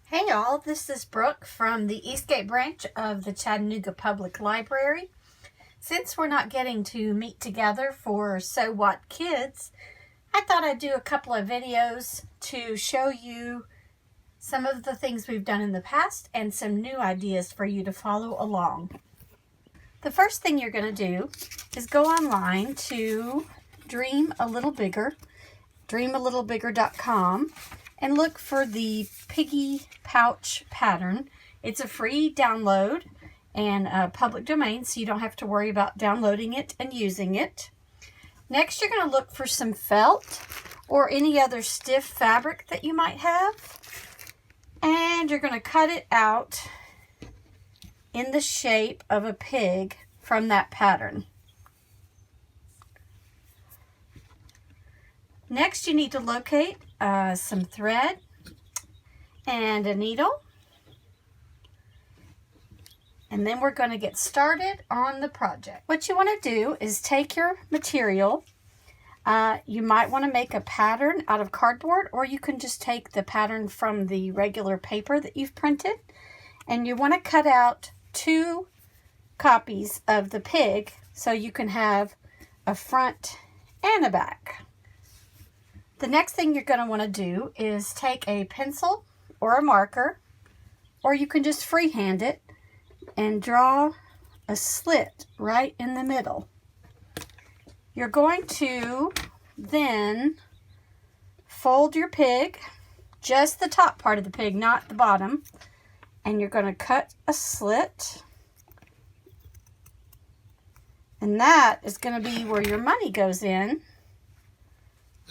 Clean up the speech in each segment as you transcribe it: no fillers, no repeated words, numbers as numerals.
Hey y'all, this is Brooke from the Eastgate Branch of the Chattanooga Public Library. Since we're not getting to meet together for So What Kids, I thought I'd do a couple of videos to show you some of the things we've done in the past and some new ideas for you to follow along. The first thing you're going to do is go online to dreamalittlebigger.com and look for the Piggy Pouch pattern. It's a free download and public domain, so you don't have to worry about downloading it and using it. Next, you're going to look for some felt or any other stiff fabric that you might have, and you're going to cut it out in the shape of a pig from that pattern. Next, you need to locate some thread and a needle. And then we're going to get started on the project. What you want to do is take your material. You might want to make a pattern out of cardboard, or you can just take the pattern from the regular paper that you've printed. And you want to cut out 2 copies of the pig so you can have a front and a back. The next thing you're going to want to do is take a pencil or a marker, or you can just freehand it and draw a slit right in the middle. You're going to then fold your pig, just the top part of the pig, not the bottom, and you're going to cut a slit. And that is going to be where your money goes in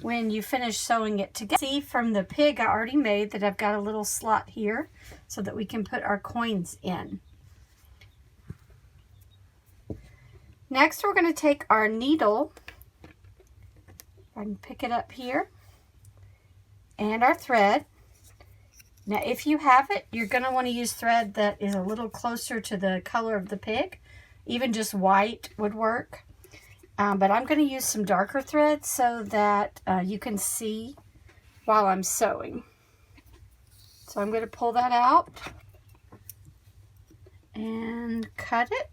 when you finish sewing it together. See, from the pig I already made that I've got a little slot here so that we can put our coins in. Next, we're going to take our needle, I can pick it up here, and our thread. Now, if you have it, you're going to want to use thread that is a little closer to the color of the pig. Even just white would work. But I'm going to use some darker thread so that you can see while I'm sewing. So I'm going to pull that out and cut it.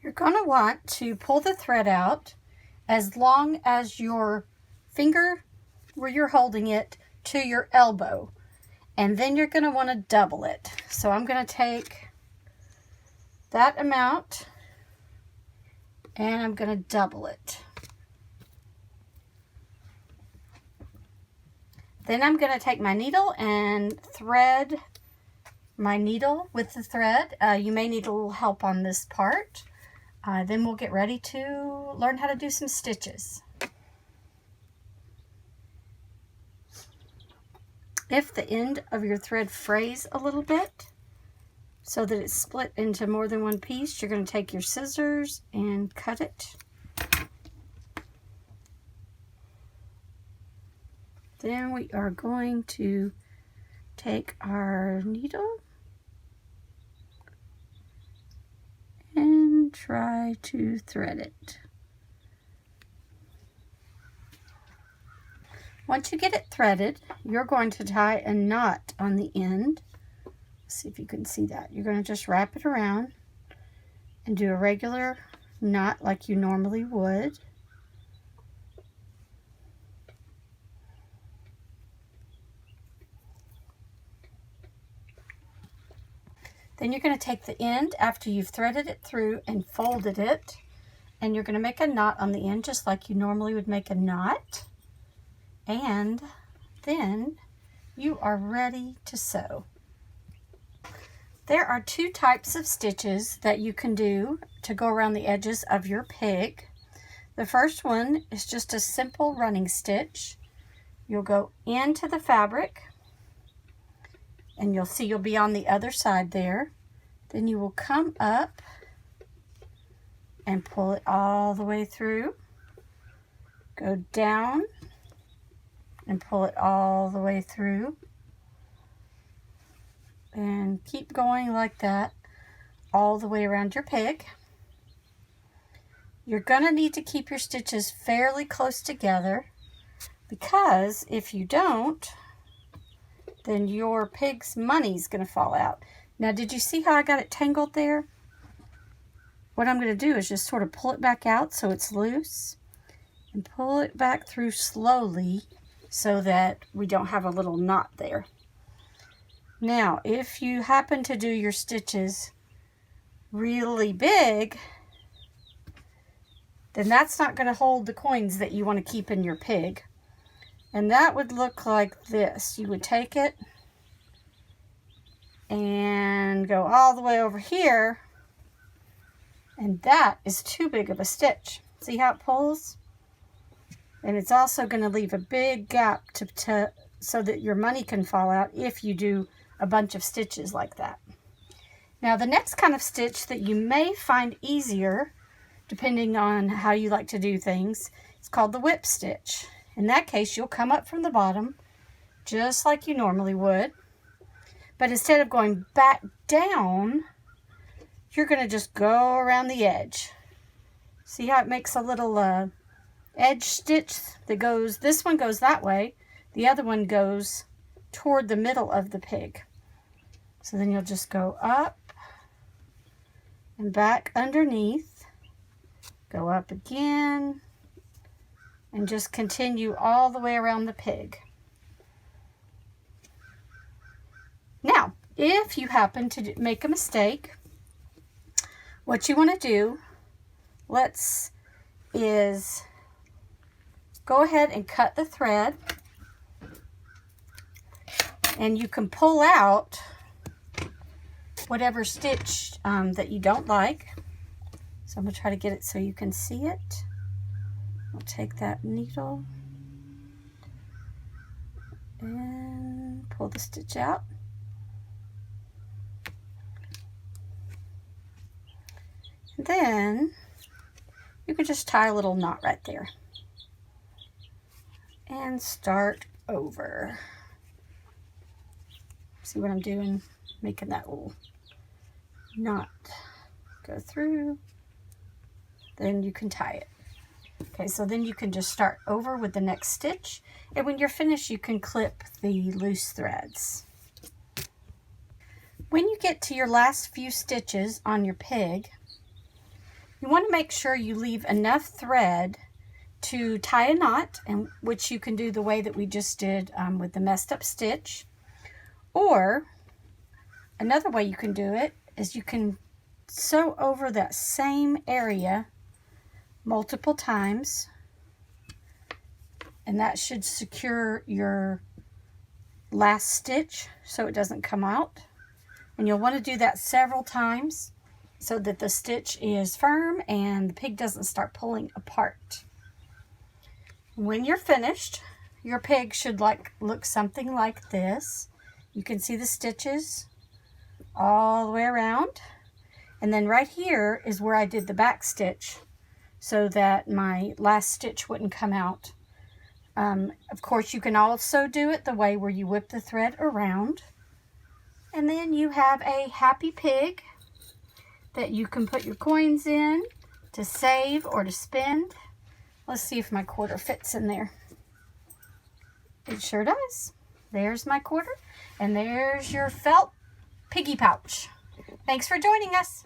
You're going to want to pull the thread out as long as your finger where you're holding it to your elbow. And then you're going to want to double it. So I'm going to take that amount and I'm going to double it. Then I'm going to take my needle and thread my needle with the thread. You may need a little help on this part. Then we'll get ready to learn how to do some stitches. If the end of your thread frays a little bit, so that it's split into more than one piece, you're going to take your scissors and cut it. Then we are going to take our needle and try to thread it. Once you get it threaded, you're going to tie a knot on the end. See if you can see that. You're going to just wrap it around and do a regular knot like you normally would. Then you're going to take the end after you've threaded it through and folded it, and you're going to make a knot on the end just like you normally would make a knot. And then you are ready to sew. There are 2 types of stitches that you can do to go around the edges of your pig. The first one is just a simple running stitch. You'll go into the fabric and you'll see you'll be on the other side there. Then you will come up and pull it all the way through. Go down and pull it all the way through. And keep going like that all the way around your pig. You're going to need to keep your stitches fairly close together because if you don't, then your pig's money's going to fall out. Now, did you see how I got it tangled there? What I'm going to do is just sort of pull it back out so it's loose and pull it back through slowly so that we don't have a little knot there. Now, if you happen to do your stitches really big, then that's not going to hold the coins that you want to keep in your pig. And that would look like this. You would take it and go all the way over here, and that is too big of a stitch. See how it pulls? And it's also going to leave a big gap so that your money can fall out if you do a bunch of stitches like that. Now, the next kind of stitch that you may find easier, depending on how you like to do things, is called the whip stitch. In that case, you'll come up from the bottom just like you normally would, but instead of going back down, you're going to just go around the edge. See how it makes a little edge stitch that goes, this one goes that way, the other one goes toward the middle of the pig. So then you'll just go up and back underneath, go up again, and just continue all the way around the pig. Now, if you happen to make a mistake, what you want to do, is go ahead and cut the thread, and you can pull out whatever stitch that you don't like. So I'm going to try to get it so you can see it. I'll take that needle and pull the stitch out. And then you can just tie a little knot right there and start over. See what I'm doing? Making that little knot go through. Then you can tie it. Okay, so then you can just start over with the next stitch, and when you're finished you can clip the loose threads. When you get to your last few stitches on your pig, you want to make sure you leave enough thread to tie a knot, and which you can do the way that we just did with the messed up stitch. Or another way you can do it is you can sew over that same area multiple times, and that should secure your last stitch so it doesn't come out. And you'll want to do that several times so that the stitch is firm and the pig doesn't start pulling apart. When you're finished, your pig should look something like this. You can see the stitches all the way around, and then right here is where I did the back stitch so that my last stitch wouldn't come out. Of course, you can also do it the way where you whip the thread around, and then you have a happy pig that you can put your coins in to save or to spend. Let's see if my quarter fits in there. It sure does. There's my quarter, and there's your felt piggy pouch. Thanks for joining us.